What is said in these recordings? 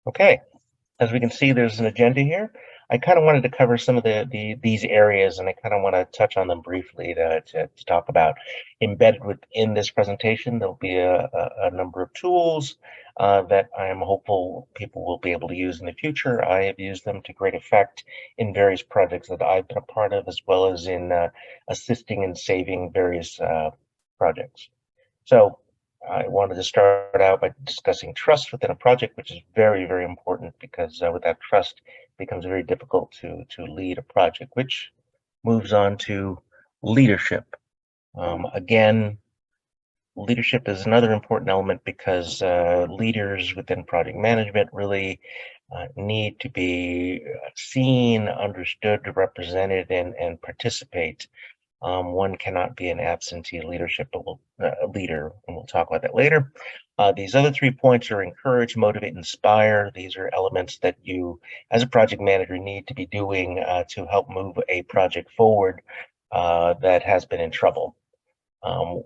Okay, as we can see, there's an agenda here. I kind of wanted to cover some of these areas, and I kind of want to touch on them briefly to talk about. Embedded within this presentation, there'll be a number of tools that I am hopeful people will be able to use in the future. I have used them to great effect in various projects that I've been a part of, as well as in assisting and saving various projects. So I wanted to start out by discussing trust within a project, which is very, very important because without trust, it becomes very difficult to lead a project, which moves on to leadership. Again, leadership is another important element because leaders within project management really need to be seen, understood, represented, and participate. One cannot be an absentee leadership leader, and we'll talk about that later. These other 3 points are encourage, motivate, inspire. These are elements that you, as a project manager, need to be doing to help move a project forward that has been in trouble. Um,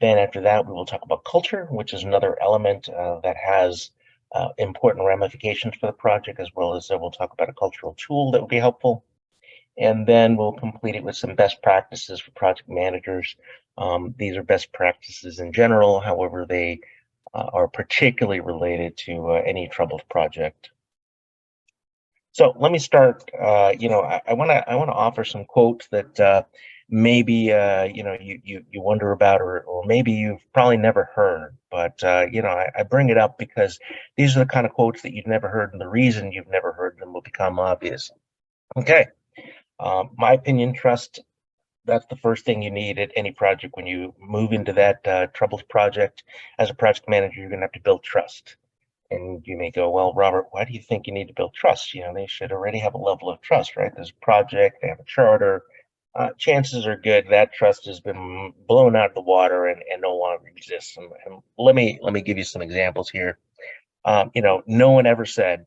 then after that, we will talk about culture, which is another element that has important ramifications for the project, as well as we'll talk about a cultural tool that would be helpful. And then we'll complete it with some best practices for project managers. These are best practices in general, however, they are particularly related to any troubled project. So let me start. I want to offer some quotes that maybe you wonder about, or maybe you've probably never heard. But I bring it up because these are the kind of quotes that you've never heard, and the reason you've never heard them will become obvious. Okay. My opinion, trust, that's the first thing you need at any project. When you move into that troubled project, as a project manager, you're going to have to build trust. And you may go, well, Robert, why do you think you need to build trust? They should already have a level of trust, right? There's a project, they have a charter. Chances are good that trust has been blown out of the water and no longer exists. And let me give you some examples here. No one ever said,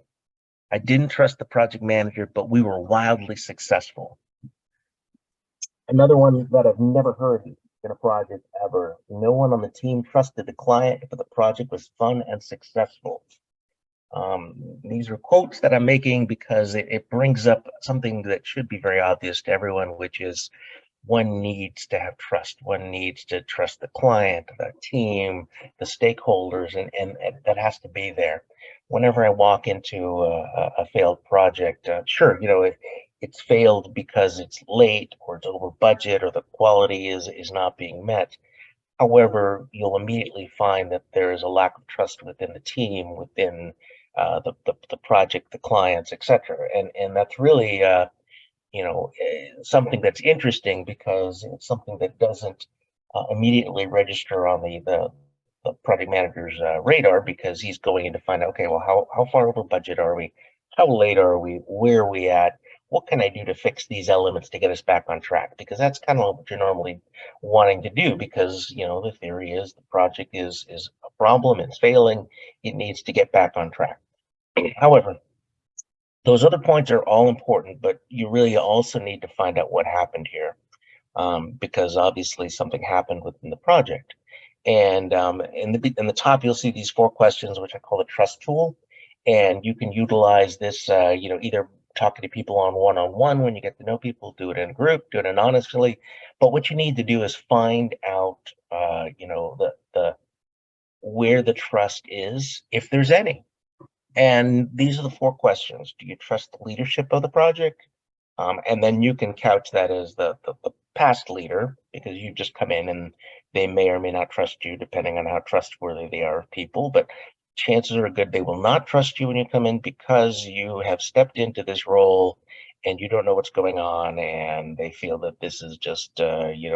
I didn't trust the project manager, but we were wildly successful. Another one that I've never heard in a project ever. No one on the team trusted the client, but the project was fun and successful. These are quotes that I'm making because it brings up something that should be very obvious to everyone, which is one needs to have trust. One needs to trust the client, the team, the stakeholders, and that has to be there. Whenever I walk into a failed project, sure, it's failed because it's late or it's over budget or the quality is not being met. However, you'll immediately find that there is a lack of trust within the team, within the project, the clients, etc. And that's really something that's interesting because it's something that doesn't immediately register on the project manager's radar because he's going in to find out, okay, well, how far over budget are we? How late are we? Where are we at? What can I do to fix these elements to get us back on track? Because that's kind of what you're normally wanting to do because, the theory is the project is a problem, it's failing, it needs to get back on track. However, those other points are all important, but you really also need to find out what happened here, because obviously something happened within the project. And in the top, you'll see these 4 questions, which I call the trust tool. And you can utilize this, either talking to people on one-on-one when you get to know people, do it in a group, do it anonymously. But what you need to do is find out, the where the trust is, if there's any. And these are the 4 questions. Do you trust the leadership of the project? And then you can couch that as the past leader because you just come in and they may or may not trust you depending on how trustworthy they are of people. But chances are good they will not trust you when you come in because you have stepped into this role and you don't know what's going on and they feel that this is just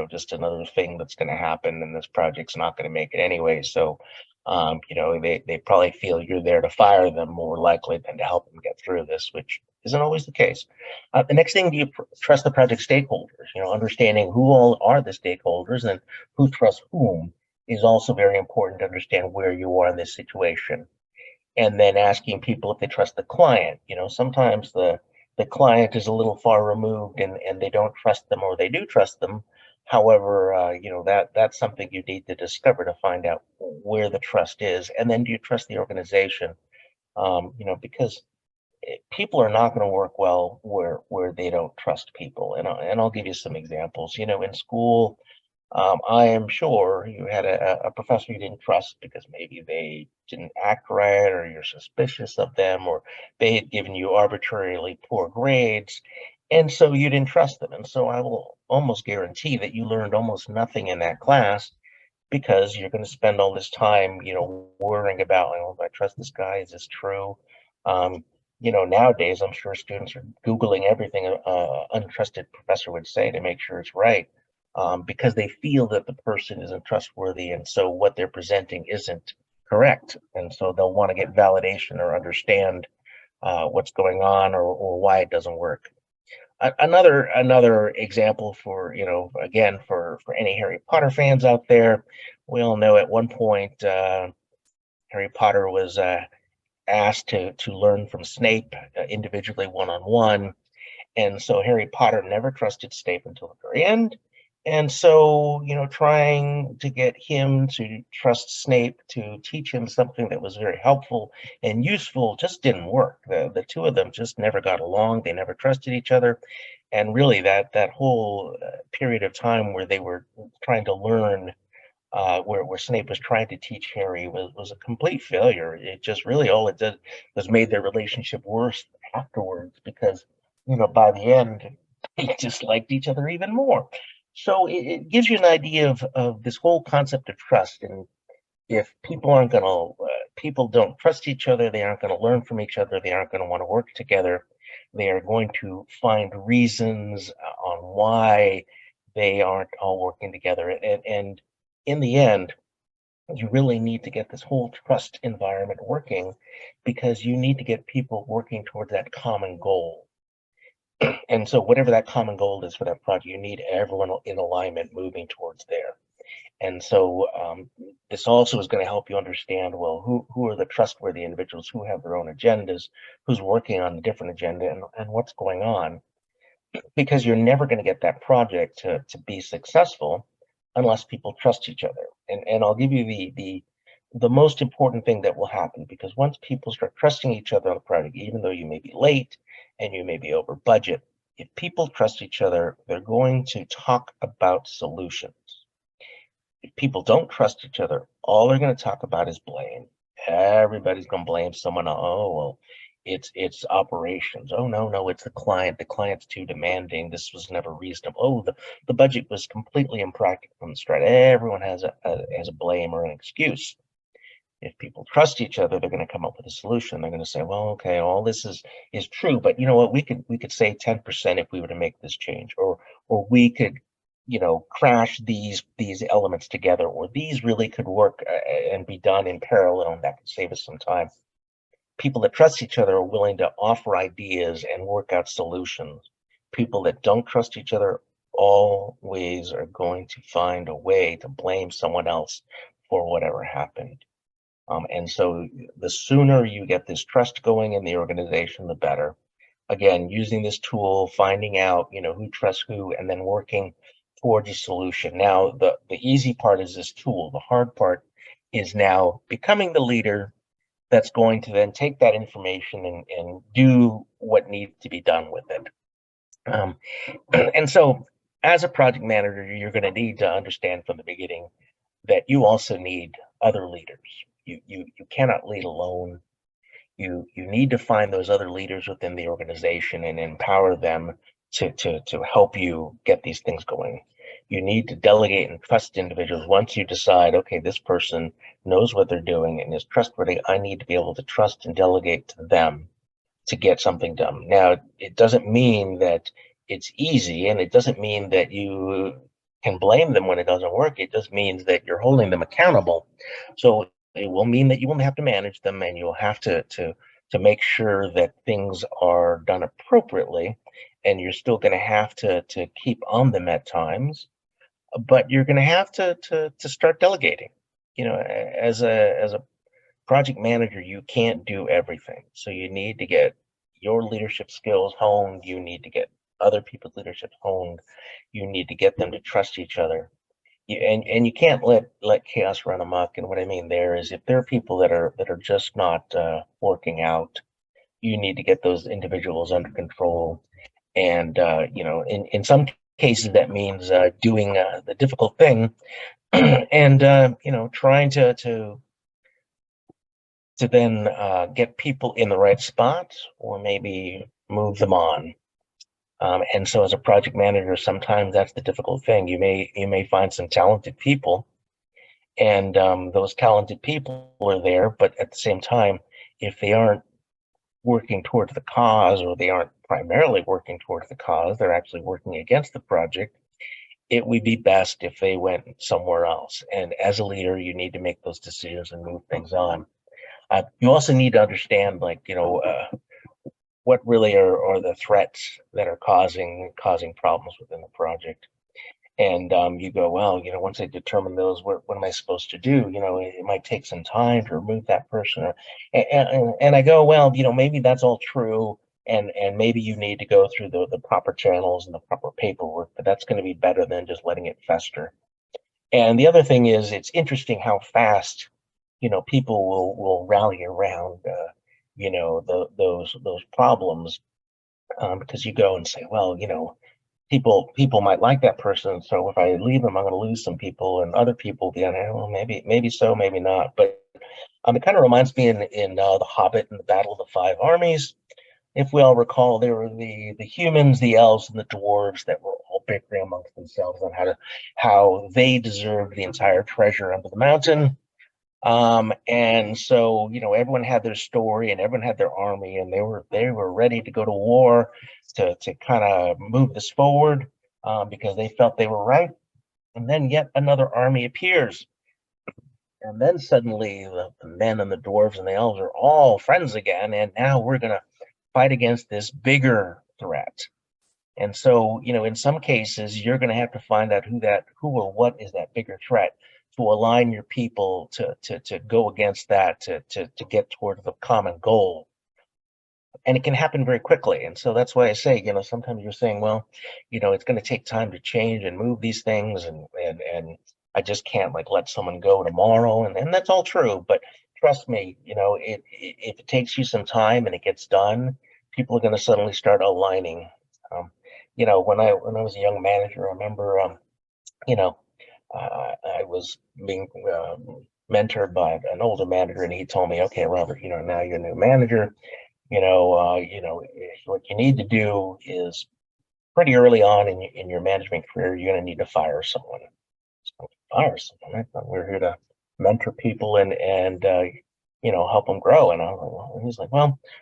just another thing that's going to happen and this project's not going to make it anyway. So they probably feel you're there to fire them more likely than to help them get through this, which isn't always the case. The next thing, do you trust the project stakeholders? Understanding who all are the stakeholders and who trusts whom is also very important to understand where you are in this situation. And then asking people if they trust the client. Sometimes the client is a little far removed and they don't trust them or they do trust them. However, that's something you need to discover to find out where the trust is. And then do you trust the organization? Because people are not going to work well where they don't trust people. And I'll give you some examples. In school, I am sure you had a professor you didn't trust because maybe they didn't act right, or you're suspicious of them, or they had given you arbitrarily poor grades, and so you didn't trust them. And so I will almost guarantee that you learned almost nothing in that class because you're going to spend all this time, worrying about, oh, do I trust this guy? Is this true? Um, Nowadays, I'm sure students are Googling everything untrusted professor would say to make sure it's right, because they feel that the person isn't trustworthy, and so what they're presenting isn't correct. And so they'll want to get validation or understand what's going on, or why it doesn't work. Another example for, again, for any Harry Potter fans out there, we all know at one point Harry Potter was asked to learn from Snape individually, one-on-one, and so Harry Potter never trusted Snape until the very end. And so, trying to get him to trust Snape to teach him something that was very helpful and useful just didn't work. The two of them just never got along. They never trusted each other. And really, that whole period of time where they were trying to learn, where Snape was trying to teach Harry, was a complete failure. It just really, all it did was made their relationship worse afterwards, because by the end they just liked each other even more. So it gives you an idea of this whole concept of trust. And if people don't trust each other, they aren't going to learn from each other, they aren't going to want to work together, they are going to find reasons on why they aren't all working together. And in the end, you really need to get this whole trust environment working, because you need to get people working towards that common goal. And so whatever that common goal is for that project, you need everyone in alignment moving towards there. And so this also is going to help you understand, well, who are the trustworthy individuals, who have their own agendas, who's working on a different agenda, and what's going on. Because you're never going to get that project to be successful unless people trust each other. And I'll give you the most important thing that will happen, because once people start trusting each other on the project, even though you may be late and you may be over budget, if people trust each other, they're going to talk about solutions. If people don't trust each other, all they're going to talk about is blame. Everybody's going to blame someone. Oh, well, it's operations. Oh, no, it's the client. The client's too demanding. This was never reasonable. Oh, the budget was completely impractical from the start. Everyone has a blame or an excuse. If people trust each other, they're going to come up with a solution. They're going to say, well, okay, all this is true, but you know what? We could save 10% if we were to make this change, or we could, crash these elements together, or these really could work and be done in parallel, and that could save us some time. People that trust each other are willing to offer ideas and work out solutions. People that don't trust each other always are going to find a way to blame someone else for whatever happened. And so the sooner you get this trust going in the organization, the better. Again, using this tool, finding out, who trusts who, and then working towards a solution. Now, the easy part is this tool. The hard part is now becoming the leader that's going to then take that information and do what needs to be done with it. Um, and so as a project manager, you're going to need to understand from the beginning that you also need other leaders. You cannot lead alone. You need to find those other leaders within the organization and empower them to help you get these things going. You need to delegate and trust individuals. Once you decide, okay, this person knows what they're doing and is trustworthy, I need to be able to trust and delegate to them to get something done. Now, it doesn't mean that it's easy, and it doesn't mean that you can blame them when it doesn't work. It just means that you're holding them accountable. So it will mean that you will have to manage them, and you'll have to make sure that things are done appropriately, and you're still going to have to keep on them at times, but you're going to have to start delegating. As a project manager, you can't do everything. So you need to get your leadership skills honed. You need to get other people's leadership honed. You need to get them to trust each other. and you can't let chaos run amok. And what I mean there is, if there are people that are just not working out, you need to get those individuals under control. And in some cases, that means doing the difficult thing, and trying to then get people in the right spot, or maybe move them on. And so, as a project manager, sometimes that's the difficult thing. You may find some talented people, and those talented people are there, but at the same time, if they aren't working towards the cause, or they aren't primarily working towards the cause, they're actually working against the project, it would be best if they went somewhere else. And as a leader, you need to make those decisions and move things on. You also need to understand, like, what really are the threats that are causing problems within the project. And you go, well, once I determine those, what am I supposed to do? It might take some time to remove that person. And I go, well, maybe that's all true. And maybe you need to go through the proper channels and the proper paperwork, but that's going to be better than just letting it fester. And the other thing is, it's interesting how fast, people will rally around, those problems, because you go and say, well, people might like that person, so if I leave them, I'm going to lose some people, and other people, well, maybe so, maybe not. But it kind of reminds me in The Hobbit and the Battle of the Five Armies. If we all recall, there were the humans, the elves, and the dwarves that were all bickering amongst themselves on how they deserved the entire treasure under the mountain. And so, everyone had their story, and everyone had their army, and they were ready to go to war to kind of move this forward, because they felt they were right. And then yet another army appears, and then suddenly the men and the dwarves and the elves are all friends again, and now we're going to fight against this bigger threat. And so, in some cases, you're going to have to find out who or what is that bigger threat, to align your people to go against that, to get towards the common goal. And it can happen very quickly. And so that's why I say, sometimes you're saying, well, it's going to take time to change and move these things, and I just can't, like, let someone go tomorrow. And that's all true. But trust me, if it takes you some time and it gets done, people are going to suddenly start aligning. When I was a young manager, I remember, you know, I was being mentored by an older manager, and he told me, "Okay, Robert, now you're a new manager. What you need to do is, pretty early on in your management career, you're going to need to fire someone." So, fire someone? I thought we were here to mentor people and help them grow. And I was like, well, he's like,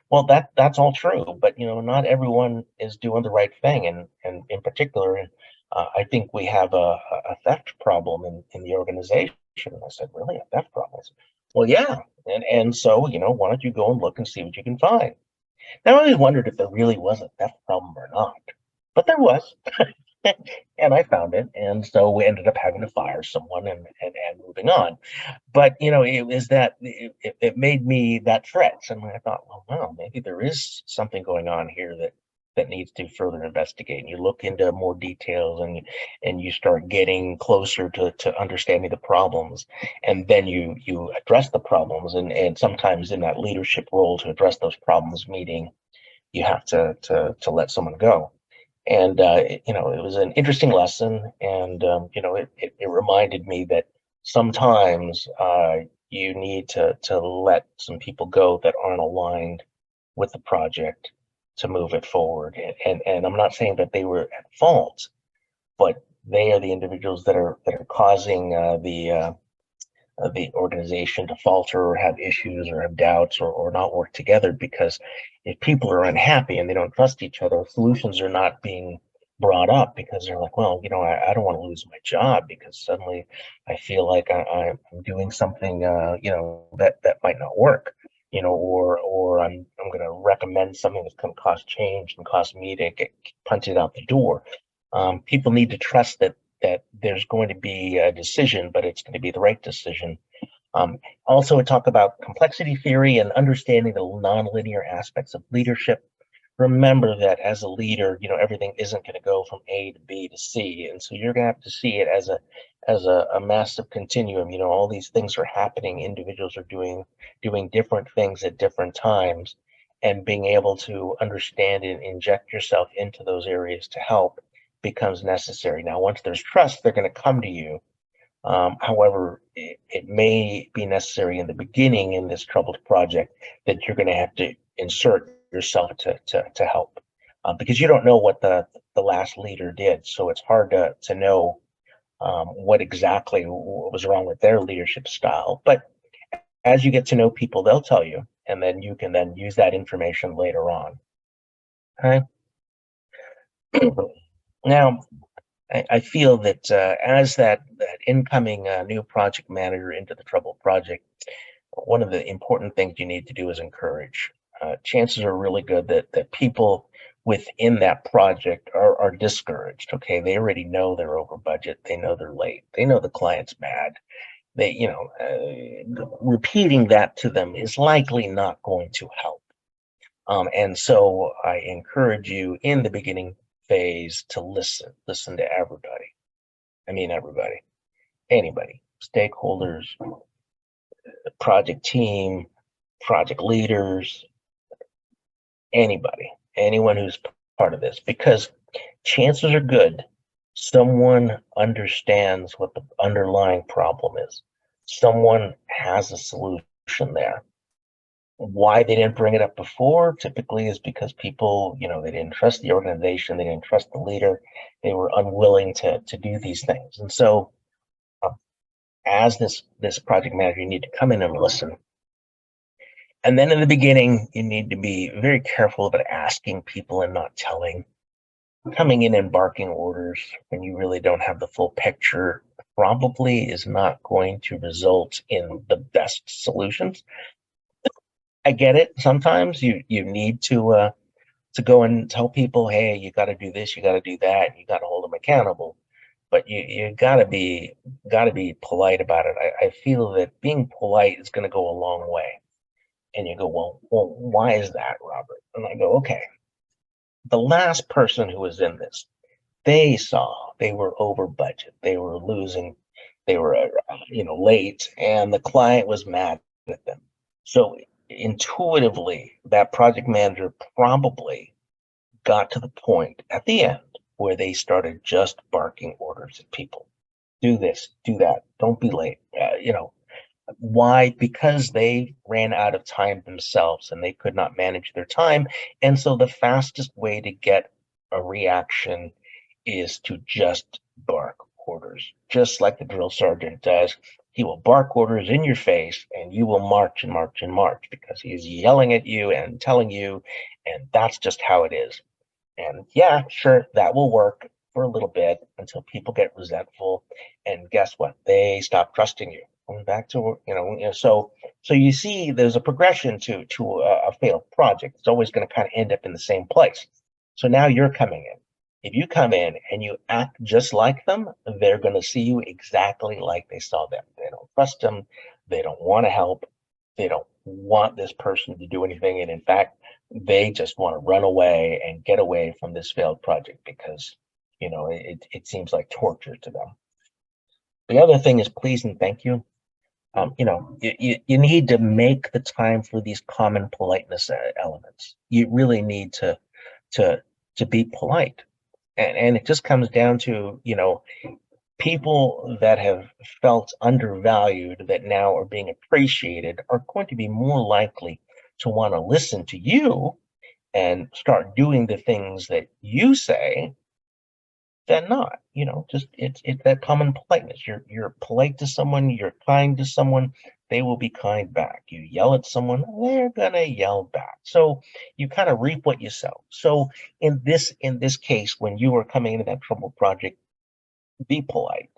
well, that's all true, but not everyone is doing the right thing, and in particular, I think we have a theft problem in the organization. And I said, really, a theft problem? I said, well, yeah. And so, why don't you go and look and see what you can find? Now, I always wondered if there really was a theft problem or not, but there was. And I found it, and so we ended up having to fire someone, and moving on. But it was that it made me that threat, and I thought, well, wow, maybe there is something going on here that needs to further investigate. And you look into more details, and you start getting closer to understanding the problems, and then you address the problems, and sometimes in that leadership role to address those problems, meeting, you have to let someone go. And it was an interesting lesson, and it reminded me that sometimes you need to let some people go that aren't aligned with the project, to move it forward. And I'm not saying that they were at fault, but they are the individuals that are causing the organization to falter, or have issues, or have doubts, or not work together. Because if people are unhappy and they don't trust each other, solutions are not being brought up, because they're like, well, I don't want to lose my job, because suddenly I feel like I'm doing something, that might not work, or I'm going to recommend something that's going to cost change and cost me to get punted out the door. People need to trust that there's going to be a decision, but it's going to be the right decision. Also, we talk about complexity theory and understanding the nonlinear aspects of leadership. remember that as a leader, everything isn't going to go from A to B to C. And so you're going to have to see it as a massive continuum. All these things are happening. Individuals are doing different things at different times, and being able to understand and inject yourself into those areas to help becomes necessary. Now, once there's trust, they're going to come to you. However, it may be necessary in the beginning in this troubled project that you're going to have to insert yourself to help, because you don't know what the last leader did. So it's hard to know what exactly was wrong with their leadership style. But as you get to know people, they'll tell you, and then you can then use that information later on. Okay. Now, I feel that as that incoming new project manager into the troubled project, one of the important things you need to do is encourage. Chances are really good that people within that project are discouraged. Okay, they already know they're over budget. They know they're late. They know the client's mad. Repeating that to them is likely not going to help. And so I encourage you in the beginning phase to listen to everybody. I mean, everybody, anybody, stakeholders, project team, project leaders, anybody, anyone who's part of this, because chances are good someone understands what the underlying problem is. Someone has a solution there. Why they didn't bring it up before typically is because people, they didn't trust the organization, they didn't trust the leader, they were unwilling to do these things. And so, as this project manager, you need to come in and listen. And then in the beginning, you need to be very careful about asking people and not telling. Coming in and barking orders when you really don't have the full picture probably is not going to result in the best solutions. I get it. Sometimes you need to go and tell people, hey, you got to do this, you got to do that, and you got to hold them accountable. But you gotta be polite about it. I feel that being polite is going to go a long way. And you go, well, why is that, Robert? And I go, okay, the last person who was in this, they saw they were over budget, they were losing, they were late, and the client was mad at them. So intuitively, that project manager probably got to the point at the end where they started just barking orders at people. Do this, do that, don't be late. Why? Because they ran out of time themselves and they could not manage their time. And so the fastest way to get a reaction is to just bark orders, just like the drill sergeant does. He will bark orders in your face and you will march and march and march because he's yelling at you and telling you, and that's just how it is. And yeah, sure, that will work for a little bit until people get resentful. And guess what? They stop trusting you. Going back to so you see, there's a progression to a failed project. It's always going to kind of end up in the same place. So now you're coming in. If you come in and you act just like them, they're going to see you exactly like they saw them. They don't trust them. They don't want to help. They don't want this person to do anything. And in fact, they just want to run away and get away from this failed project because, it seems like torture to them. The other thing is please and thank you. You need to make the time for these common politeness elements. You really need to to be polite, and it just comes down to people that have felt undervalued that now are being appreciated are going to be more likely to want to listen to you and start doing the things that you say than not. Just it's that common politeness. You're polite to someone, you're kind to someone, they will be kind back. You yell at someone, they're gonna yell back. So you kind of reap what you sow. So in this case, when you are coming into that trouble project, be polite.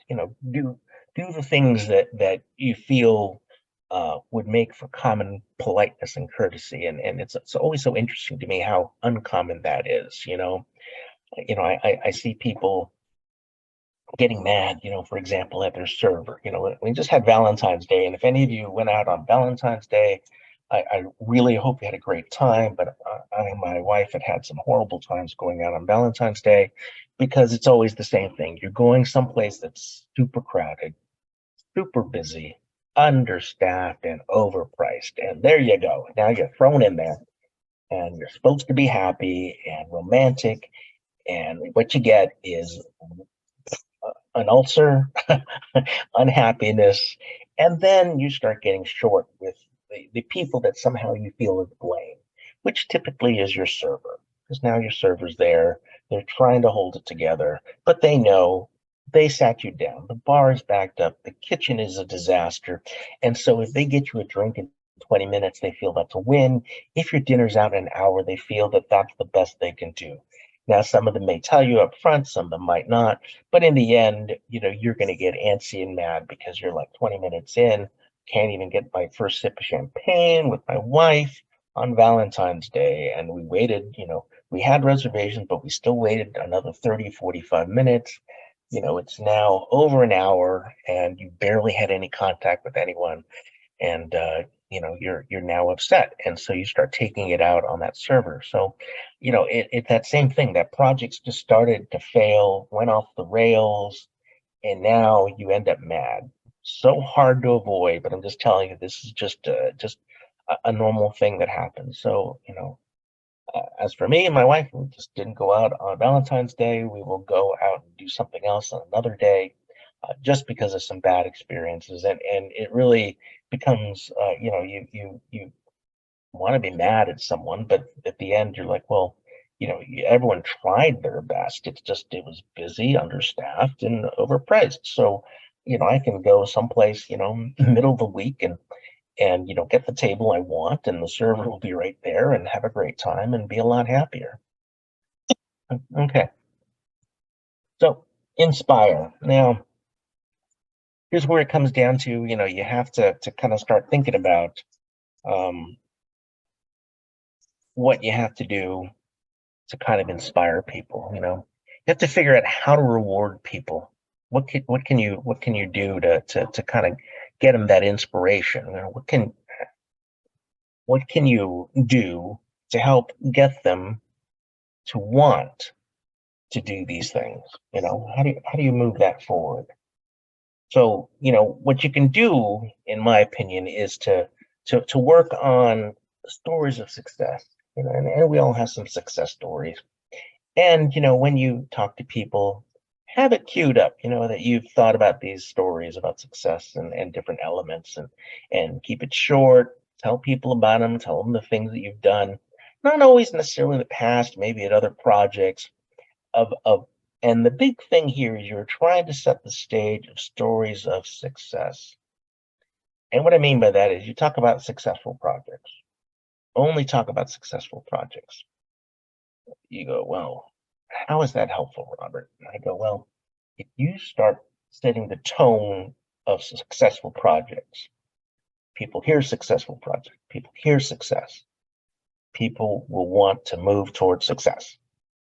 Do the things that you feel would make for common politeness and courtesy. And it's always so interesting to me how uncommon that is. I see people getting mad, for example, at their server. We just had Valentine's Day, and if any of you went out on Valentine's Day, I really hope you had a great time, but I and my wife had some horrible times going out on Valentine's Day because it's always the same thing. You're going someplace that's super crowded, super busy, understaffed, and overpriced. And there you go. Now you're thrown in there and you're supposed to be happy and romantic. And what you get is an ulcer, unhappiness, and then you start getting short with the people that somehow you feel is blame, which typically is your server. Because now your server's there, they're trying to hold it together, but they know they sat you down. The bar is backed up, the kitchen is a disaster. And so if they get you a drink in 20 minutes, they feel that's a win. If your dinner's out in an hour, they feel that that's the best they can do. Now, some of them may tell you up front, some of them might not. But in the end, you're going to get antsy and mad because you're like 20 minutes in, can't even get my first sip of champagne with my wife on Valentine's Day. And we waited, we had reservations, but we still waited another 30, 45 minutes. It's now over an hour and you barely had any contact with anyone. And, you're now upset. And so you start taking it out on that server. So, it's that same thing. That project's just started to fail, went off the rails, and now you end up mad. So hard to avoid, but I'm just telling you, this is just a normal thing that happens. So, as for me and my wife, we just didn't go out on Valentine's Day. We will go out and do something else on another day, just because of some bad experiences. And it really becomes, you want to be mad at someone, but at the end you're like, well, everyone tried their best. It's just it was busy, understaffed, and overpriced. So, I can go someplace, middle of the week and get the table I want, and the server will be right there, and have a great time and be a lot happier. Okay, so inspire. Now, here's where it comes down to, you have to kind of start thinking about um, what you have to do to kind of inspire people. You have to figure out how to reward people. What can you do to kind of get them that inspiration? What can you do to help get them to want to do these things? How do you move that forward? So, what you can do, in my opinion, is to work on stories of success. And we all have some success stories. And, when you talk to people, have it queued up, that you've thought about these stories about success and different elements, and keep it short, tell people about them, tell them the things that you've done. Not always necessarily in the past, maybe at other projects of and the big thing here is you're trying to set the stage of stories of success. And what I mean by that is you talk about successful projects. Only talk about successful projects. You go, well, how is that helpful, Robert? And I go, well, if you start setting the tone of successful projects, people hear successful project, people hear success, people will want to move towards success.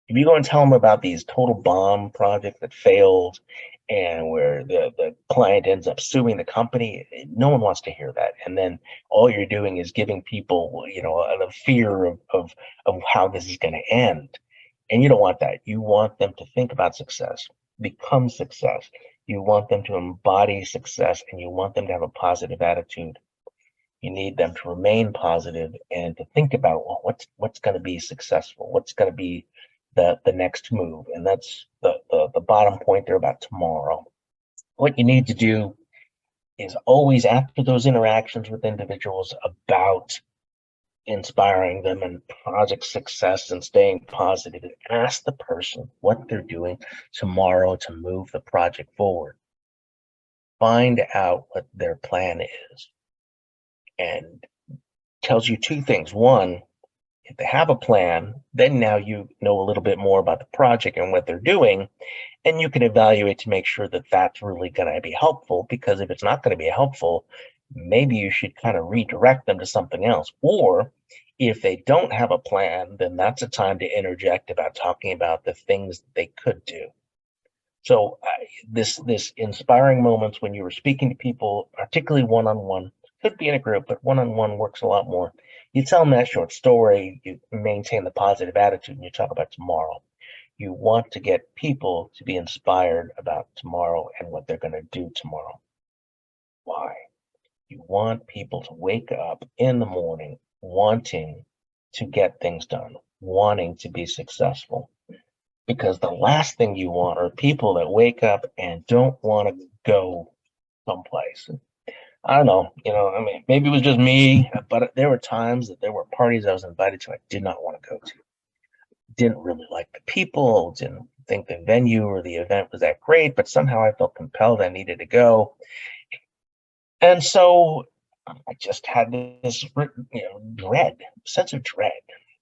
If you go and tell them about these total bomb projects that failed and where the client ends up suing the company, no one wants to hear that. And then all you're doing is giving people, a fear of how this is going to end. And you don't want that. You want them to think about success, become success. You want them to embody success, and you want them to have a positive attitude. You need them to remain positive and to think about, well, what's going to be successful, what's going to be the next move. And that's the bottom point there about tomorrow. What you need to do is always, after those interactions with individuals about inspiring them and project success and staying positive, ask the person what they're doing tomorrow to move the project forward. Find out what their plan is, and tells you two things. One, if they have a plan, then now you know a little bit more about the project and what they're doing, and you can evaluate to make sure that that's really going to be helpful. Because if it's not going to be helpful, maybe you should kind of redirect them to something else. Or if they don't have a plan, then that's a time to interject about talking about the things that they could do. So this inspiring moments when you were speaking to people, particularly one-on-one, Could be in a group, but one-on-one works a lot more. You tell them that short story, you maintain the positive attitude, and you talk about tomorrow. You want to get people to be inspired about tomorrow and what they're going to do tomorrow. Why? You want people to wake up in the morning wanting to get things done, wanting to be successful. Because the last thing you want are people that wake up and don't want to go someplace. I don't know, I mean, maybe it was just me, but there were times that there were parties I was invited to I did not want to go to. Didn't really like the people, didn't think the venue or the event was that great, but somehow I felt compelled I needed to go. And so I just had this, dread, sense of dread.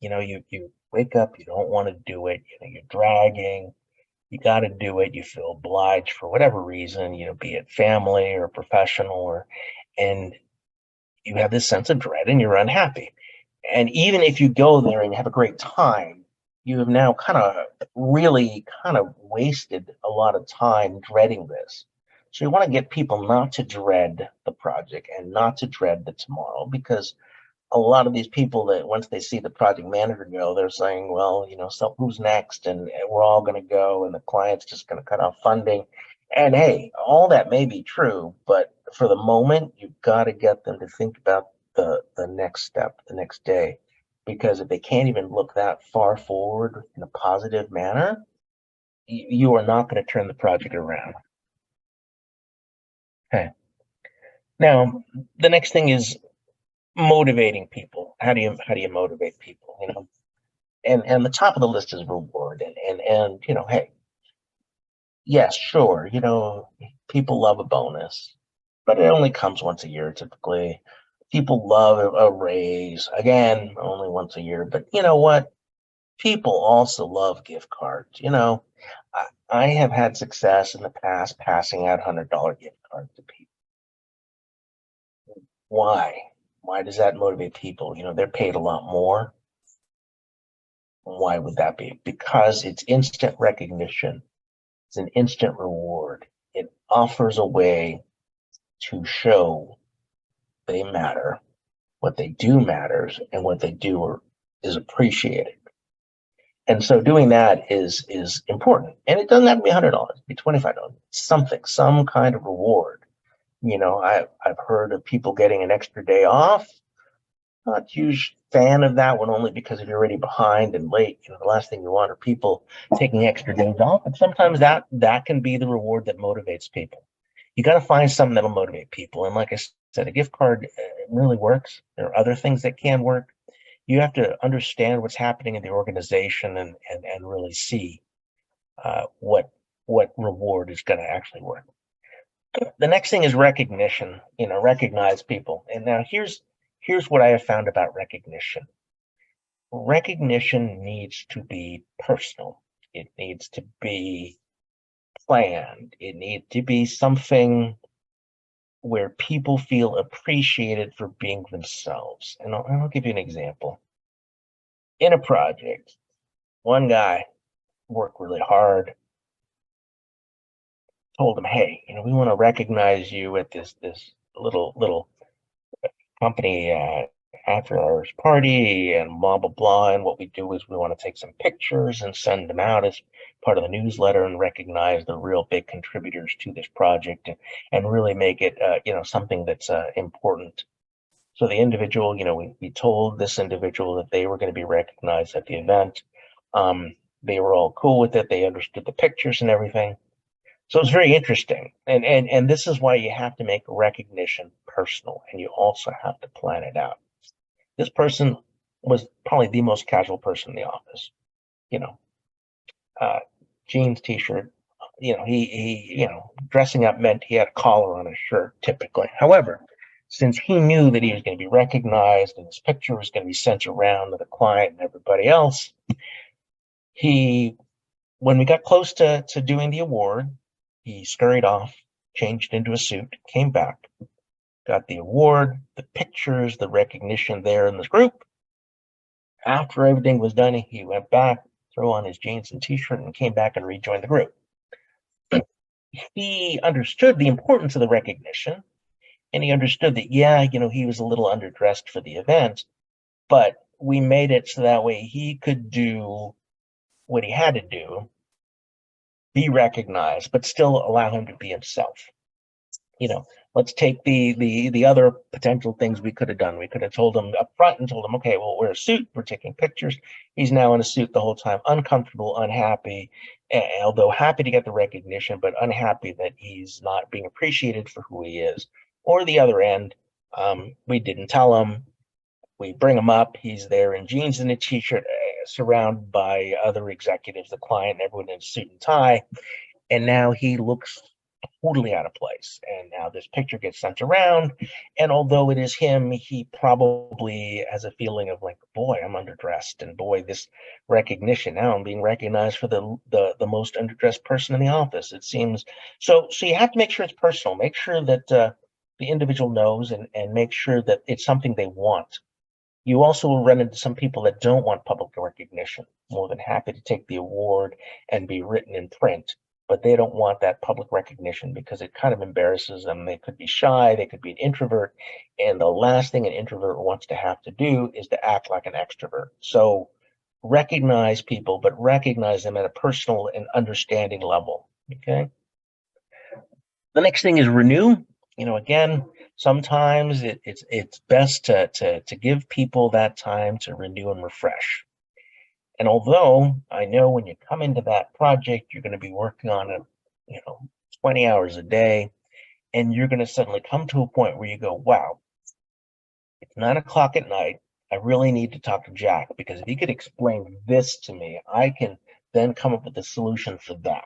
You wake up, you don't want to do it, you're dragging, you got to do it, you feel obliged for whatever reason, be it family or professional, and you have this sense of dread and you're unhappy. And even if you go there and have a great time, you have now really wasted a lot of time dreading this. So you want to get people not to dread the project and not to dread the tomorrow, because a lot of these people that once they see the project manager go, they're saying, well, so who's next? And we're all going to go and the client's just going to cut off funding. And hey, all that may be true, but for the moment, you've got to get them to think about the next step, the next day. Because if they can't even look that far forward in a positive manner, you are not going to turn the project around. Okay. Now, the next thing is motivating people. How do you motivate people? And the top of the list is reward. And hey, yes, sure, people love a bonus, but it only comes once a year typically. People love a raise, again, only once a year. But you know what? People also love gift cards. I have had success in the past passing out $100 gift cards to people. Why? Why does that motivate people? They're paid a lot more. Why would that be? Because it's instant recognition. It's an instant reward. It offers a way to show they matter, what they do matters, and what they do is appreciated. And so doing that is important. And it doesn't have to be $100, it be $25, something, some kind of reward. I've heard of people getting an extra day off. Not a huge fan of that one, only because if you're already behind and late, the last thing you want are people taking extra days off. But sometimes that can be the reward that motivates people. You got to find something that'll motivate people. And like I said, a gift card really works. There are other things that can work. You have to understand what's happening in the organization and really see what reward is going to actually work. The next thing is recognition. Recognize people. And now here's what I have found about recognition. Recognition needs to be personal. It needs to be planned. It needs to be something where people feel appreciated for being themselves. And I'll give you an example. In a project, one guy worked really hard, told him, hey, we want to recognize you at this little company after hours party and blah blah blah. And what we do is we want to take some pictures and send them out as part of the newsletter and recognize the real big contributors to this project and really make it something that's important. So the individual, we told this individual that they were going to be recognized at the event. They were all cool with it. They understood the pictures and everything. So it's very interesting. And this is why you have to make recognition personal, and you also have to plan it out. This person was probably the most casual person in the office, jeans, t-shirt, he dressing up meant he had a collar on his shirt typically. However, since he knew that he was going to be recognized and his picture was going to be sent around to the client and everybody else, when we got close to doing the award, he scurried off, changed into a suit, came back, got the award, the pictures, the recognition there in this group. After everything was done, he went back, threw on his jeans and t-shirt, and came back and rejoined the group. He understood the importance of the recognition. And he understood that, yeah, he was a little underdressed for the event, but we made it so that way he could do what he had to do, be recognized, but still allow him to be himself. you know, let's take the other potential things we could have done. We could have told him up front and told him, okay, we'll wear a suit. We're taking pictures. He's now in a suit the whole time, uncomfortable, unhappy, although happy to get the recognition, but unhappy that he's not being appreciated for who he is. Or the other end, we didn't tell him. We bring him up. He's there in jeans and a t-shirt, surrounded by other executives, the client, everyone in a suit and tie. And now he looks totally out of place. And now this picture gets sent around. And although it is him, he probably has a feeling of like, boy, I'm underdressed. And boy, this recognition, now I'm being recognized for the most underdressed person in the office. It seems so you have to make sure it's personal, make sure that the individual knows and make sure that it's something they want. You also will run into some people that don't want public recognition, more than happy to take the award and be written in print, but they don't want that public recognition because it kind of embarrasses them. They could be shy, they could be an introvert, and the last thing an introvert wants to have to do is to act like an extrovert. So recognize people, but recognize them at a personal and understanding level. Okay. The next thing is renew. Again, sometimes it's best to give people that time to renew and refresh. And although I know when you come into that project, you're going to be working on it, 20 hours a day, and you're going to suddenly come to a point where you go, wow, it's 9 o'clock at night. I really need to talk to Jack, because if he could explain this to me, I can then come up with a solution for that.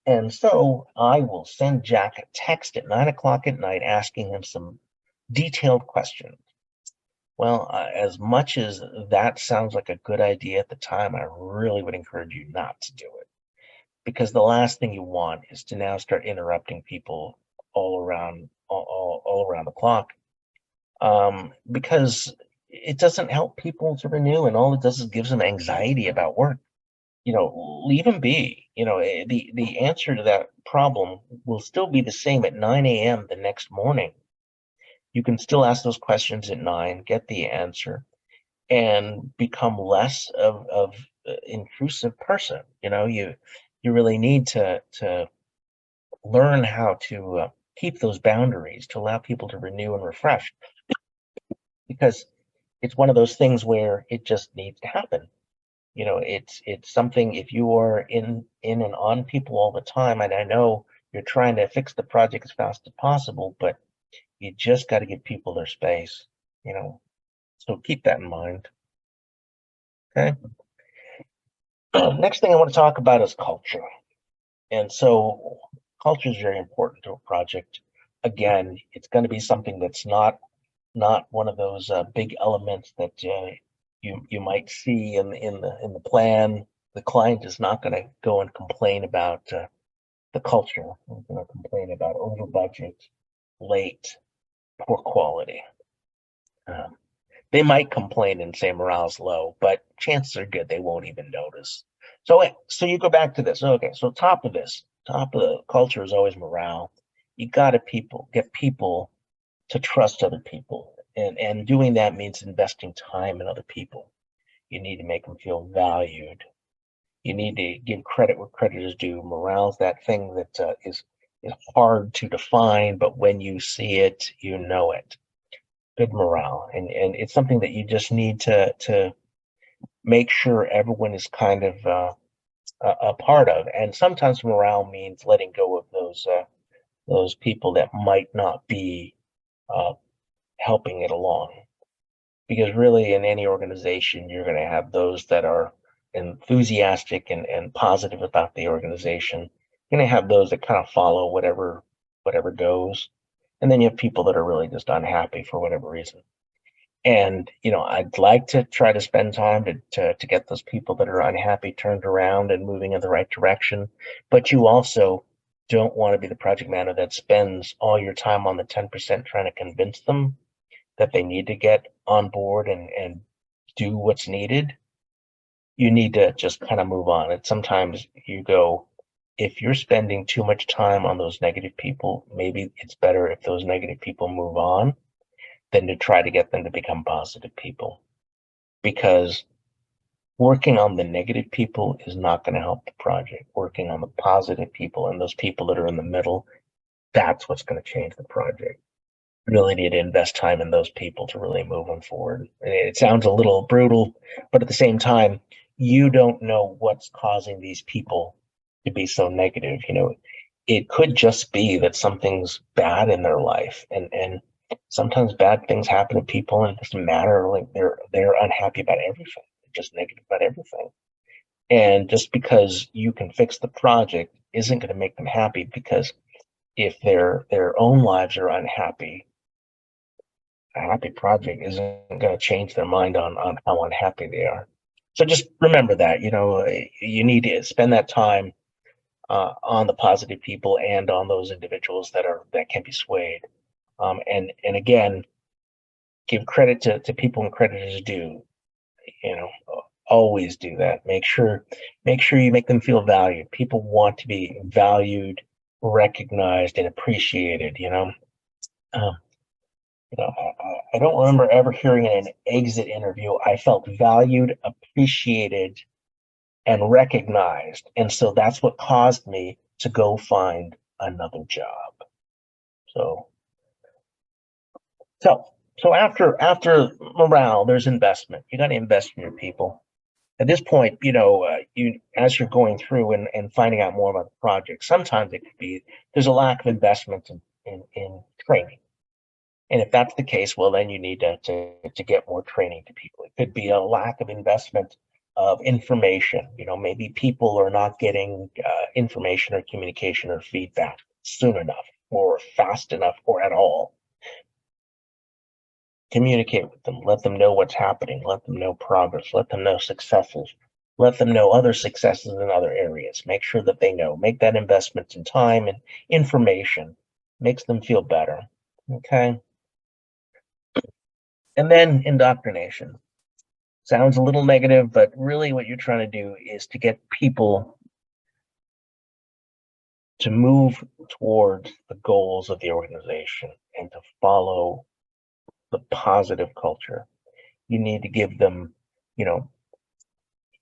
And so I will send Jack a text at 9 o'clock at night asking him some detailed questions. Well, as much as that sounds like a good idea at the time, I really would encourage you not to do it, because the last thing you want is to now start interrupting people all around the clock, because it doesn't help people to renew, and all it does is gives them anxiety about work. Leave them be. The answer to that problem will still be the same at 9 a.m. the next morning. You can still ask those questions at 9, get the answer, and become less of intrusive person. You really need to learn how to keep those boundaries to allow people to renew and refresh, because it's one of those things where it just needs to happen. It's something. If you are in and on people all the time, and I know you're trying to fix the project as fast as possible, but you just got to give people their space, so keep that in mind. Okay. Next thing I want to talk about is culture. And so culture is very important to a project. Again, it's going to be something that's not one of those big elements that you might see in the plan. The client is not going to go and complain about the culture. They're going to complain about over budget, late, poor quality. Um, they might complain and say morale's low, but chances are good they won't even notice. So you go back to this. Okay, so top of the culture is always morale. You got to get people to trust other people, and doing that means investing time in other people. You need to make them feel valued. You need to give credit where credit is due. Morale's that thing that is hard to define, but when you see it, you know it. Good morale, and it's something that you just need to make sure everyone is kind of a part of. And sometimes morale means letting go of those people that might not be uh, helping it along. Because really, in any organization, you're going to have those that are enthusiastic and positive about the organization. You're going to have those that kind of follow whatever goes, and then you have people that are really just unhappy for whatever reason. And I'd like to try to spend time to get those people that are unhappy turned around and moving in the right direction. But you also don't want to be the project manager that spends all your time on the 10% trying to convince them that they need to get on board and do what's needed. You need to just kind of move on. And sometimes you go, if you're spending too much time on those negative people, maybe it's better if those negative people move on than to try to get them to become positive people. Because working on the negative people is not going to help the project. Working on the positive people and those people that are in the middle, that's what's going to change the project. You really need to invest time in those people to really move them forward. And it sounds a little brutal, but at the same time, you don't know what's causing these people to be so negative. It could just be that something's bad in their life, and sometimes bad things happen to people, and it doesn't matter. Like they're unhappy about everything, they're just negative about everything. And just because you can fix the project isn't going to make them happy, because if their own lives are unhappy, a happy project isn't going to change their mind on how unhappy they are. So just remember that, you need to spend that time on the positive people and on those individuals that can be swayed. And again, give credit to people when credit is due. You know, always do that. Make sure you make them feel valued. People want to be valued, recognized, and appreciated. Um, I don't remember ever hearing in an exit interview, I felt valued, appreciated, and recognized. And so that's what caused me to go find another job. So, so, so after morale, there's investment. You got to invest in your people. At this point, you as you're going through and finding out more about the project, sometimes it could be there's a lack of investment in training. And if that's the case, well, then you need to get more training to people. It could be a lack of investment of information. Maybe people are not getting information or communication or feedback soon enough, or fast enough, or at all. Communicate with them. Let them know what's happening. Let them know progress. Let them know successes. Let them know other successes in other areas. Make sure that they know. Make that investment in time and information. Makes them feel better. Okay. And then indoctrination. Sounds a little negative, but really what you're trying to do is to get people to move towards the goals of the organization and to follow the positive culture. You need to give them, you know,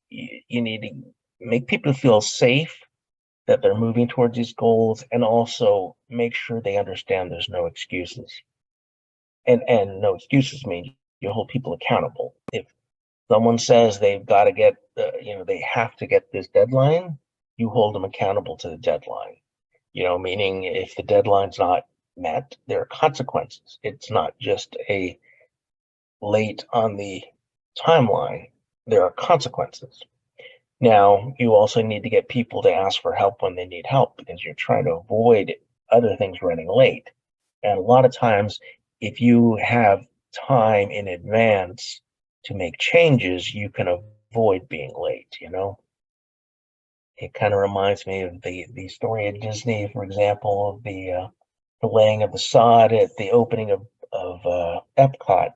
you need to make people feel safe that they're moving towards these goals, and also make sure they understand there's no excuses. And no excuses means you hold people accountable. If someone says they've got to get, they have to get this deadline, you hold them accountable to the deadline. Meaning if the deadline's not met, there are consequences. It's not just a late on the timeline, there are consequences. Now, you also need to get people to ask for help when they need help, because you're trying to avoid other things running late. And a lot of times, if you have time in advance to make changes, you can avoid being late. It kind of reminds me of the story at Disney, for example, of the laying of the sod at the opening of Epcot.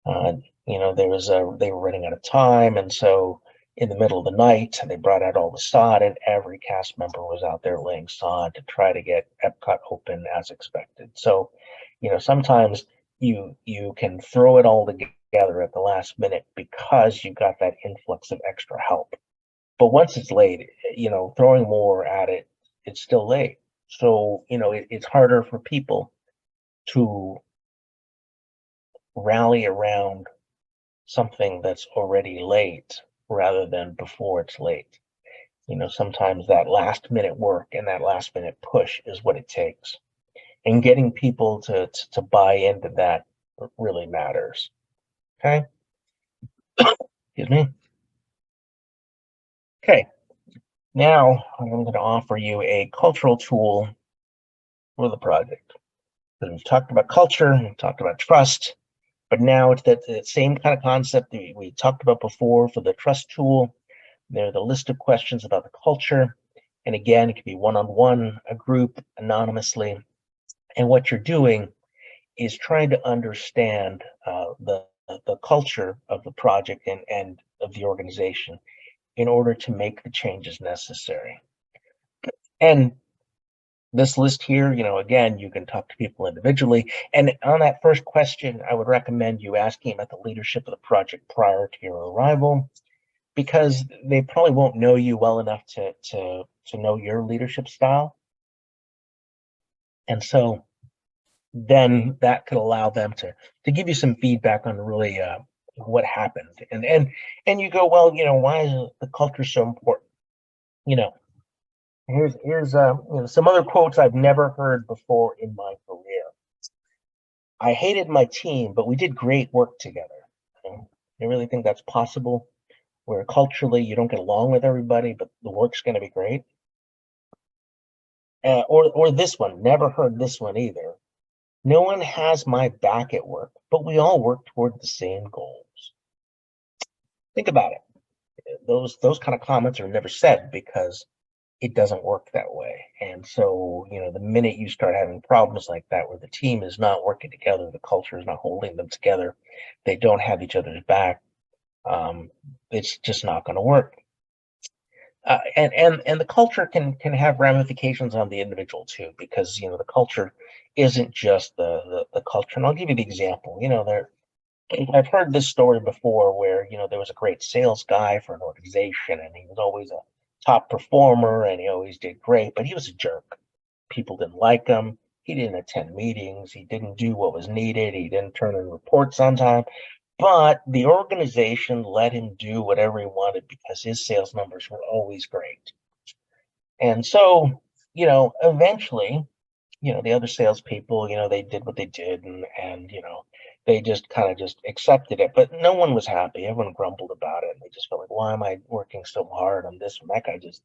Uh, they were running out of time, and so in the middle of the night, they brought out all the sod, and every cast member was out there laying sod to try to get Epcot open as expected. So, sometimes you can throw it all together at the last minute because you got that influx of extra help. But once it's late, throwing more at it, it's still late. So, it's harder for people to rally around something that's already late rather than before it's late. Sometimes that last minute work and that last minute push is what it takes. And getting people to buy into that really matters. Okay. Excuse me. Okay. Now I'm going to offer you a cultural tool for the project. Because we've talked about culture, we've talked about trust, but now it's that same kind of concept that we talked about before for the trust tool. There are the list of questions about the culture. And again, it can be one-on-one, a group, anonymously. And what you're doing is trying to understand the culture of the project and of the organization in order to make the changes necessary. And this list here, again, you can talk to people individually. And on that first question, I would recommend you asking about the leadership of the project prior to your arrival, because they probably won't know you well enough to know your leadership style. And so then that could allow them to give you some feedback on really what happened. And you go, well, why is the culture so important? You know, here's some other quotes I've never heard before in my career. I hated my team, but we did great work together. I really think that's possible, where culturally you don't get along with everybody, but the work's going to be great. Or this one, never heard this one either. No one has my back at work, but we all work toward the same goals. Think about it. Those kind of comments are never said because it doesn't work that way. And so, the minute you start having problems like that, where the team is not working together, the culture is not holding them together, they don't have each other's back, it's just not going to work. And the culture can have ramifications on the individual too, because the culture isn't just the culture. And I'll give you the example. I've heard this story before where there was a great sales guy for an organization, and he was always a top performer, and he always did great, but he was a jerk. People didn't like him. He didn't attend meetings. He didn't do what was needed. He didn't turn in reports on time. But the organization let him do whatever he wanted because his sales numbers were always great. And so, eventually, the other salespeople, they did what they did, and they just kind of just accepted it. But no one was happy. Everyone grumbled about it, and they just felt like, why am I working so hard on this? And that guy just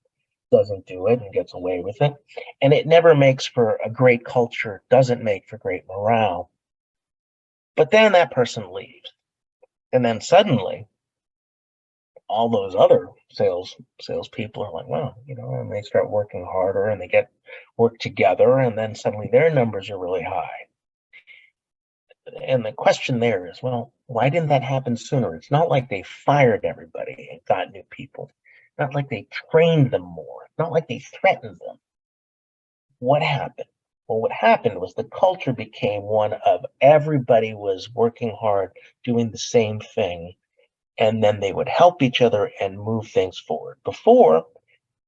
doesn't do it and gets away with it. And it never makes for a great culture, doesn't make for great morale. But then that person leaves. And then suddenly all those other salespeople are like, wow, and they start working harder and they get work together, and then suddenly their numbers are really high. And the question there is, well, why didn't that happen sooner? It's not like they fired everybody and got new people. Not like they trained them more. Not like they threatened them. What happened? Well, what happened was the culture became one of everybody was working hard, doing the same thing, and then they would help each other and move things forward. Before,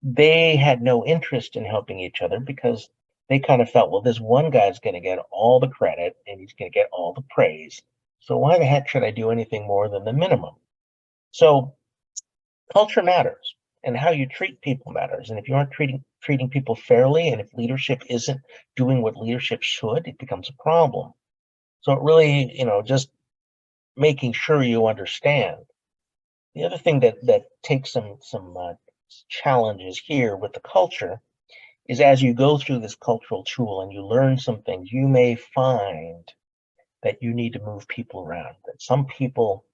they had no interest in helping each other because they kind of felt, well, this one guy's going to get all the credit and he's going to get all the praise. So why the heck should I do anything more than the minimum? So culture matters, and how you treat people matters. And if you aren't treating people fairly, and if leadership isn't doing what leadership should, it becomes a problem. So it really, just making sure you understand. The other thing that takes some challenges here with the culture is, as you go through this cultural tool and you learn some things, you may find that you need to move people around, that some people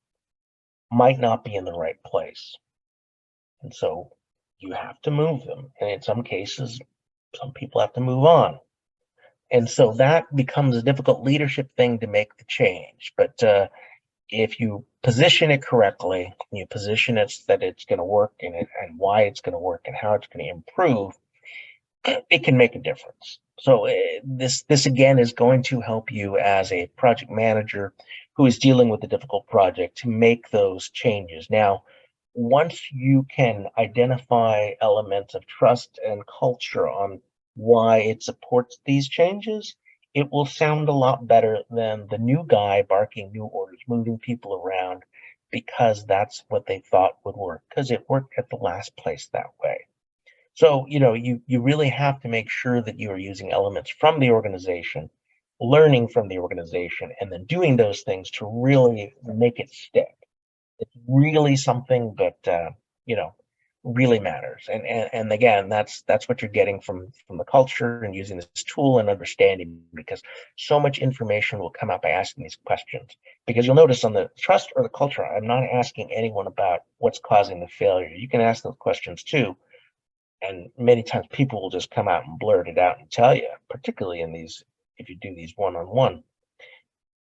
might not be in the right place. And so you have to move them. And in some cases, some people have to move on. And so that becomes a difficult leadership thing to make the change. But if you position it correctly, you position it so that it's going to work, and why it's going to work and how it's going to improve, it can make a difference. So this again is going to help you as a project manager who is dealing with a difficult project to make those changes. Now, once you can identify elements of trust and culture on why it supports these changes, it will sound a lot better than the new guy barking new orders, moving people around because that's what they thought would work, because it worked at the last place that way. So, you really have to make sure that you are using elements from the organization, learning from the organization, and then doing those things to really make it stick. It's really something that really matters. And again, that's what you're getting from the culture and using this tool and understanding, because so much information will come out by asking these questions. Because you'll notice on the trust or the culture, I'm not asking anyone about what's causing the failure. You can ask those questions too, and many times people will just come out and blurt it out and tell you, particularly in these, if you do these one-on-one,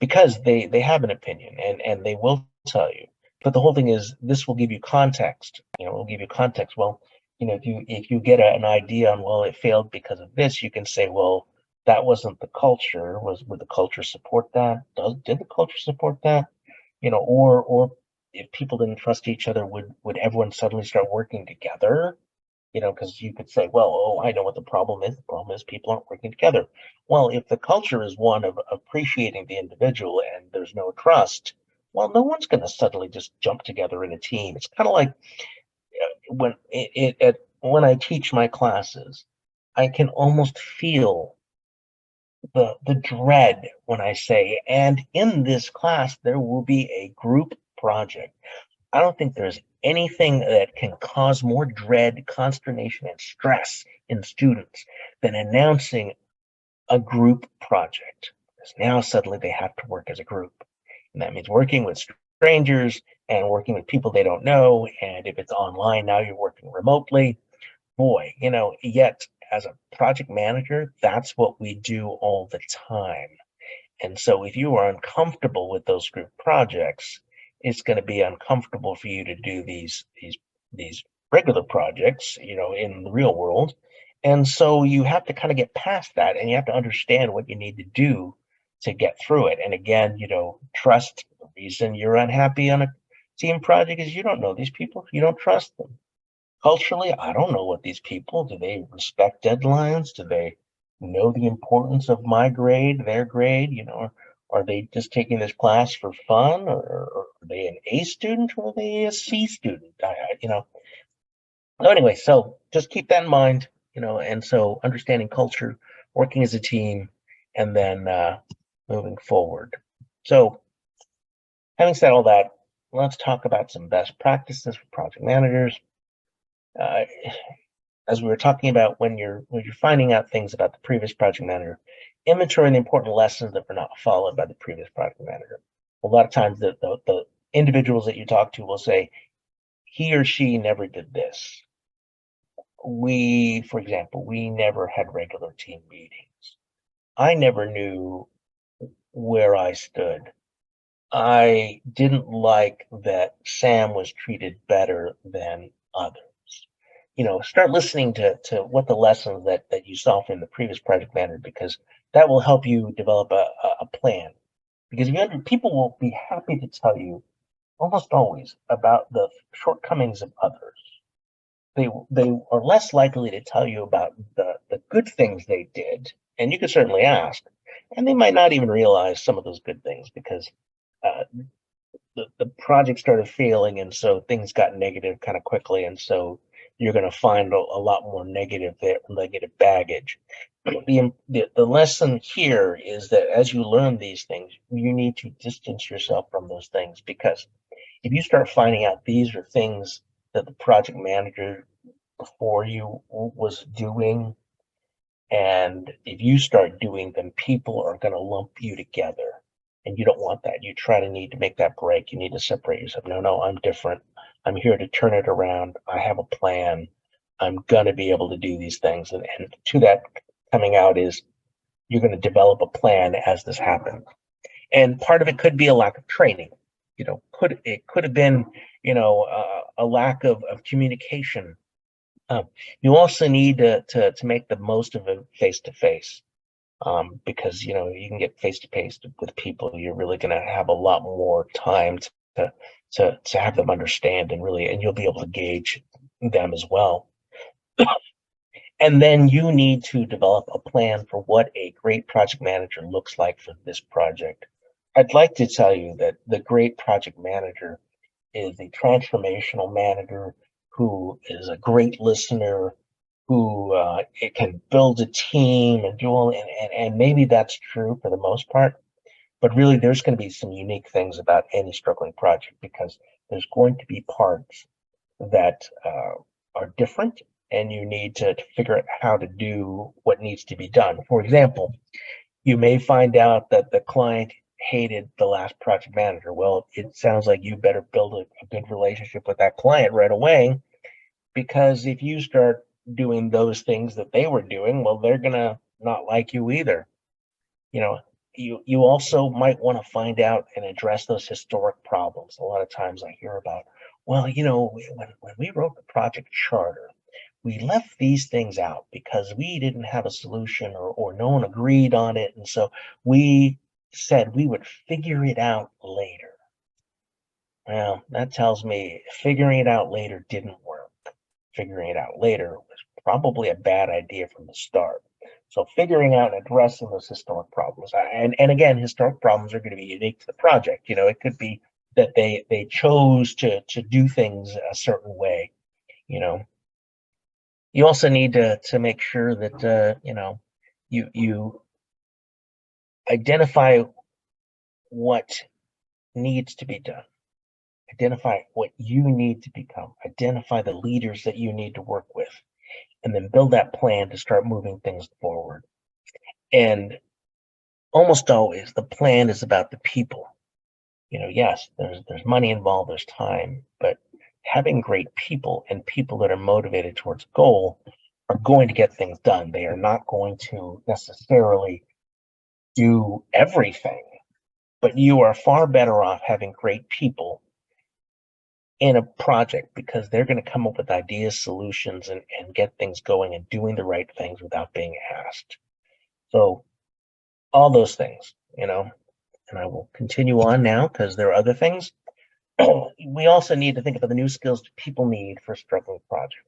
because they have an opinion, and they will tell you. But the whole thing is, this will give you context. It will give you context. Well, if you get an idea on, well, it failed because of this, you can say, well, that wasn't the culture. Would the culture support that? Did the culture support that? Or if people didn't trust each other, would everyone suddenly start working together? Because you could say, well, oh, I know what the problem is. The problem is people aren't working together. Well, if the culture is one of appreciating the individual and there's no trust, well, no one's going to suddenly just jump together in a team. It's kind of like when I teach my classes, I can almost feel the dread when I say, and in this class there will be a group project. I don't think there's anything that can cause more dread, consternation, and stress in students than announcing a group project. Because now suddenly they have to work as a group. And that means working with strangers and working with people they don't know. And if it's online, now you're working remotely. Boy, yet as a project manager, that's what we do all the time. And so if you are uncomfortable with those group projects, it's going to be uncomfortable for you to do these regular projects, in the real world. And so you have to kind of get past that and you have to understand what you need to do to get through it. And again, trust. The reason you're unhappy on a team project is you don't know these people, you don't trust them. Culturally, I don't know what these people, do they respect deadlines? Do they know the importance of my grade, their grade? Or are they just taking this class for fun? Or are they an A student or are they a C student? So anyway, so just keep that in mind, and so understanding culture, working as a team, and then moving forward. So having said all that, let's talk about some best practices for project managers. Uh, as we were talking about, when you're finding out things about the previous project manager, inventory the important lessons that were not followed by the previous project manager. A lot of times the individuals that you talk to will say, he or she never did this. For example, we never had regular team meetings. I never knew where I stood. I didn't like that Sam was treated better than others. Start listening to what the lessons that you saw from the previous project manager, because that will help you develop a plan. Because people will be happy to tell you almost always about the shortcomings of others. They are less likely to tell you about the good things they did, and you can certainly ask, and they might not even realize some of those good things because uh, the project started failing, and so things got negative kind of quickly, and so you're going to find a lot more negative baggage. The lesson here is that as you learn these things, you need to distance yourself from those things, because if you start finding out these are things that the project manager before you was doing, and if you start doing them, people are going to lump you together. And you don't want that. You need to make that break. You need to separate yourself. No, no, I'm different. I'm here to turn it around. I have a plan. I'm going to be able to do these things. And to that coming out is you're going to develop a plan as this happens. And part of it could be a lack of training. Could have been, a lack of communication. You also need to make the most of it face to face, because you can get face to face with people. You're really going to have a lot more time to to have them understand, and you'll be able to gauge them as well. And then you need to develop a plan for what a great project manager looks like for this project. I'd like to tell you that the great project manager is a transformational manager who is a great listener, who it can build a team and do all, and maybe that's true for the most part, but really there's going to be some unique things about any struggling project, because there's going to be parts that are different, and you need to figure out how to do what needs to be done. For example, you may find out that the client hated the last project manager. Well, it sounds like you better build a good relationship with that client right away, because if you start doing those things that they were doing, well, they're gonna not like you either. You know, you also might want to find out and address those historic problems. A lot of times I hear about, well, when we wrote the project charter, we left these things out because we didn't have a solution or no one agreed on it. And so we said we would figure it out later. Well, that tells me figuring it out later didn't work. Figuring it out later was probably a bad idea from the start. So figuring out and addressing those historic problems, and again, historic problems are going to be unique to the project. It could be that they chose to do things a certain way. You know, you also need to make sure that you identify what needs to be done. Identify what you need to become. Identify the leaders that you need to work with, and then build that plan to start moving things forward. And almost always the plan is about the people. Yes, there's money involved, there's time, but having great people and people that are motivated towards a goal are going to get things done. They are not going to necessarily do everything, but you are far better off having great people in a project because they're going to come up with ideas, solutions, and get things going and doing the right things without being asked. So all those things, and I will continue on now because there are other things. We also need to think about the new skills people need for a struggling project.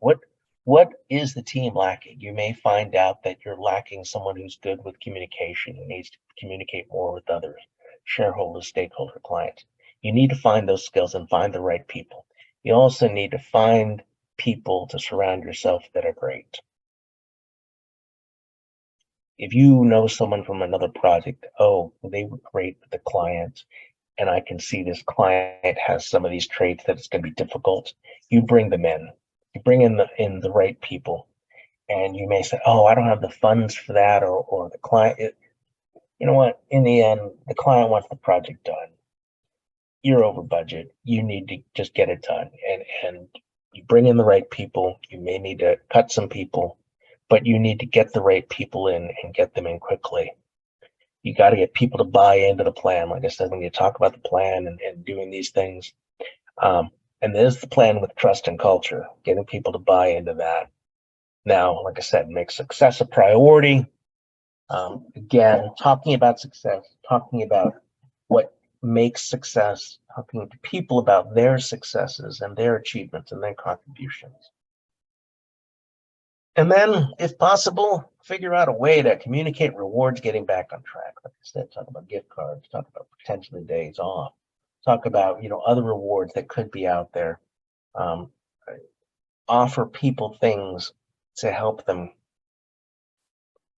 What is the team lacking? You may find out that you're lacking someone who's good with communication, who needs to communicate more with others, shareholders, stakeholder, clients. You need to find those skills and find the right people. You also need to find people to surround yourself that are great. If you know someone from another project, oh, they were great with the client, and I can see this client has some of these traits that it's going to be difficult, you bring them in. You bring in the right people, and you may say, oh, I don't have the funds for that, or the client, you know what, in the end, the client wants the project done. You're over budget. You need to just get it done. And you bring in the right people. You may need to cut some people, but you need to get the right people in and get them in quickly. You got to get people to buy into the plan. Like I said, when you talk about the plan and doing these things, and there's the plan with trust and culture, getting people to buy into that. Now, like I said, make success a priority. Again, talking about success, talking about what makes success, talking to people about their successes and their achievements and their contributions. And then, if possible, figure out a way to communicate rewards getting back on track. Like I said, talk about gift cards, talk about potentially days off, talk about other rewards that could be out there. Offer people things to help them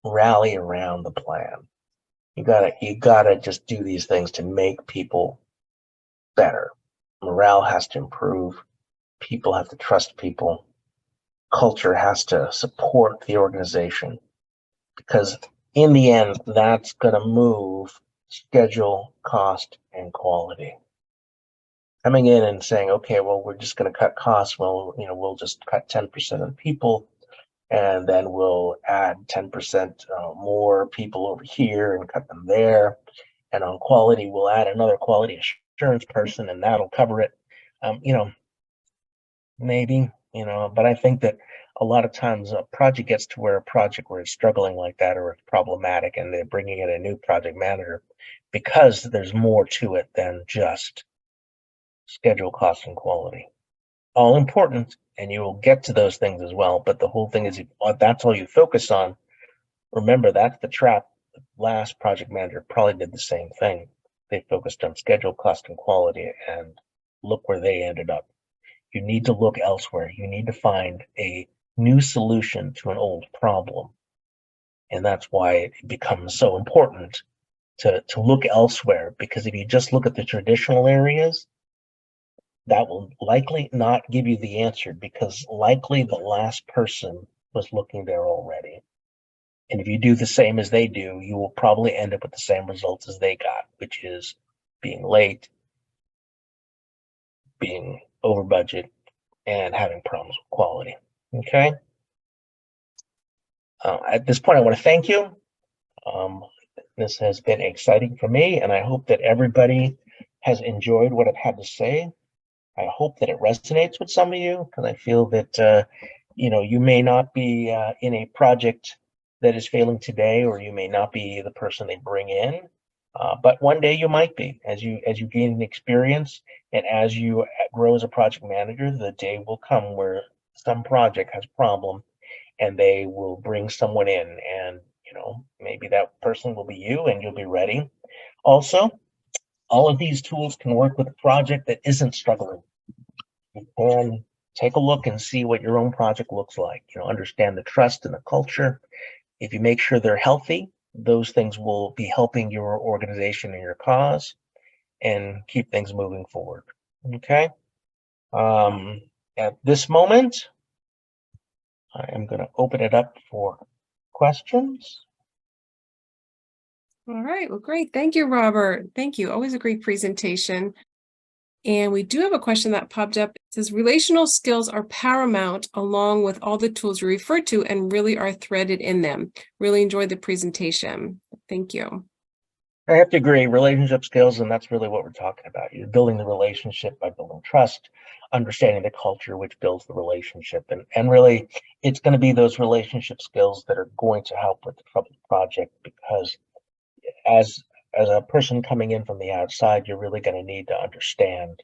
rally around the plan. You gotta just do these things to make people better. Morale has to improve. People have to trust people. Culture has to support the organization, because in the end, that's going to move schedule, cost, and quality. Coming in and saying, okay, well, we're just going to cut costs. Well, we'll just cut 10% of the people, and then we'll add 10% more people over here and cut them there. And on quality, we'll add another quality assurance person, and that'll cover it. Maybe, but I think that a lot of times a project gets to where it's struggling like that, or it's problematic, and they're bringing in a new project manager because there's more to it than just schedule, cost, and quality. All important, and you will get to those things as well. But the whole thing is, if that's all you focus on, remember that's the trap. The last project manager probably did the same thing. They focused on schedule, cost, and quality, and look where they ended up. You need to look elsewhere. You need to find a new solution to an old problem. And that's why it becomes so important to look elsewhere, because if you just look at the traditional areas, that will likely not give you the answer, because likely the last person was looking there already. And if you do the same as they do, you will probably end up with the same results as they got, which is being late, being over budget, and having problems with quality. Okay. At this point, I want to thank you. This has been exciting for me, and I hope that everybody has enjoyed what I've had to say. I hope that it resonates with some of you, because I feel that You may not be in a project that is failing today, or you may not be the person they bring in, but one day you might be, as you gain experience and as you grow as a project manager. The day will come where some project has a problem, and they will bring someone in, and maybe that person will be you, and you'll be ready. Also, all of these tools can work with a project that isn't struggling. You can take a look and see what your own project looks like. Understand the trust and the culture. If you make sure they're healthy, those things will be helping your organization and your cause, and keep things moving forward. Okay. Um, at this moment, I am going to open it up for questions. All right, well, great. Thank you, Robert. Thank you. Always a great presentation. And we do have a question that popped up. It says, relational skills are paramount along with all the tools you referred to and really are threaded in them. Really enjoyed the presentation. Thank you. I have to agree, relationship skills, and that's really what we're talking about. You're building the relationship by building trust, understanding the culture, which builds the relationship. And really, it's going to be those relationship skills that are going to help with the project, because as as a person coming in from the outside, you're really going to need to understand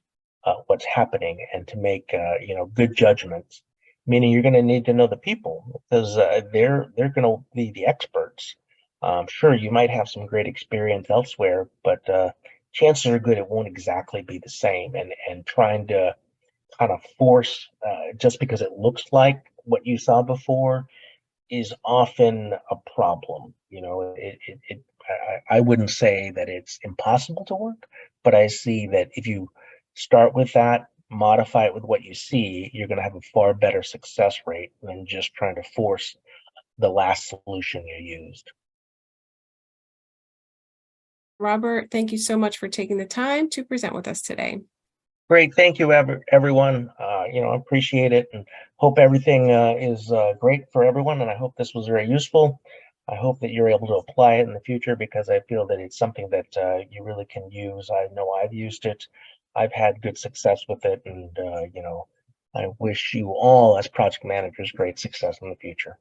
what's happening, and to make good judgments. Meaning, you're going to need to know the people, because they're going to be the experts. Sure, you might have some great experience elsewhere, but chances are good it won't exactly be the same. And trying to kind of force just because it looks like what you saw before is often a problem. I wouldn't say that it's impossible to work, but I see that if you start with that, modify it with what you see, you're going to have a far better success rate than just trying to force the last solution you used. Robert, thank you so much for taking the time to present with us today. Great, thank you, everyone. I appreciate it, and hope everything is great for everyone. And I hope this was very useful. I hope that you're able to apply it in the future, because I feel that it's something that you really can use. I know I've used it. I've had good success with it, and I wish you all, as project managers, great success in the future.